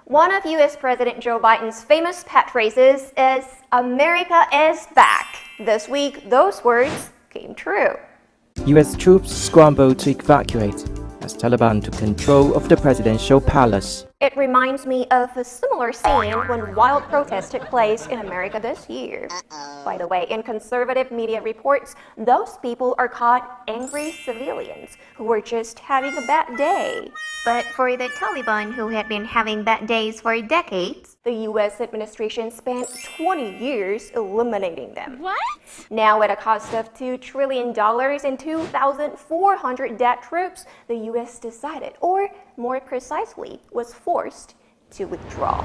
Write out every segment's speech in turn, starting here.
One of U.S. President Joe Biden's famous pet phrases is, "America is back." This week, those words came true. U.S. troops scrambled to evacuate as Taliban took control of the presidential palace. It reminds me of a similar scene when wild protests took place in America this year. By the way, in conservative media reports, those people are called angry civilians who were just having a bad day. But for the Taliban, who had been having bad days for decades, the U.S. administration spent 20 years eliminating them. What? Now, at a cost of $2 trillion and 2,400 dead troops, the U.S. decided, or more precisely, was forced to withdraw.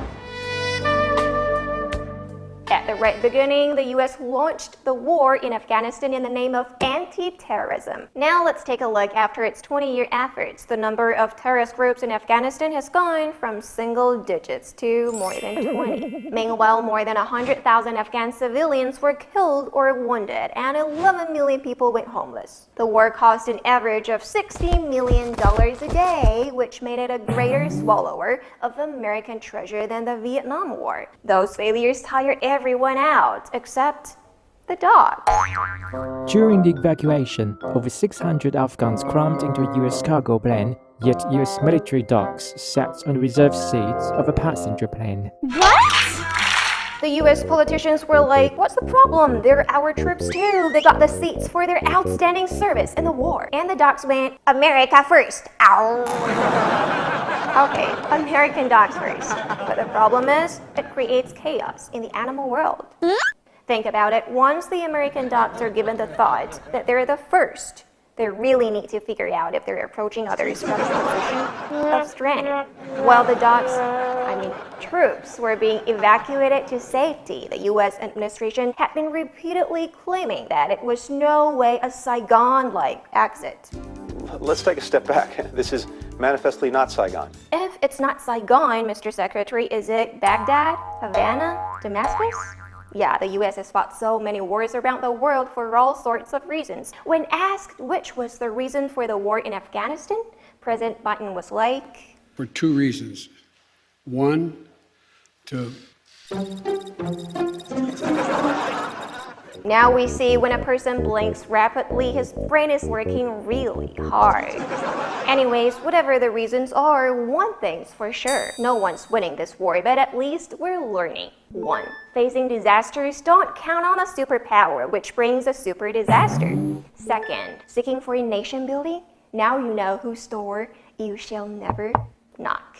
At the right beginning, the U.S. launched the war in Afghanistan in the name of anti-terrorism. Now let's take a look. After its 20-year efforts, the number of terrorist groups in Afghanistan has gone from single digits to more than 20. Meanwhile, more than 100,000 Afghan civilians were killed or wounded, and 11 million people went homeless. The war cost an average of $60 million a day, which made it a greater swallower of American treasure than the Vietnam War. Those failures tired everyone out, except the dogs. During the evacuation, over 600 Afghans crammed into a U.S. cargo plane, yet U.S. military dogs sat on the reserved seats of a passenger plane. What? The U.S. politicians were like, "What's the problem? They're our troops too. They got the seats for their outstanding service in the war." And the dogs went, "America first." Ow. Okay, American dogs first. But the problem is, it creates chaos in the animal world. Think about it. Once the American dogs are given the thought that they're the first, they really need to figure out if they're approaching others from a position of strength. While the troops were being evacuated to safety, the U.S. administration had been repeatedly claiming that it was no way a Saigon-like exit. Let's take a step back. This is manifestly not Saigon. If it's not Saigon, Mr. Secretary, is it Baghdad, Havana, Damascus? Yeah, the U.S. has fought so many wars around the world for all sorts of reasons. When asked which was the reason for the war in Afghanistan, President Biden was like, for two reasons. One, Now we see when a person blinks rapidly, his brain is working really hard. Anyways, whatever the reasons are, one thing's for sure. No one's winning this war, but at least we're learning. 1. Facing disasters, don't count on a superpower, which brings a super disaster. 2nd, seeking for nation building, now you know whose door you shall never knock.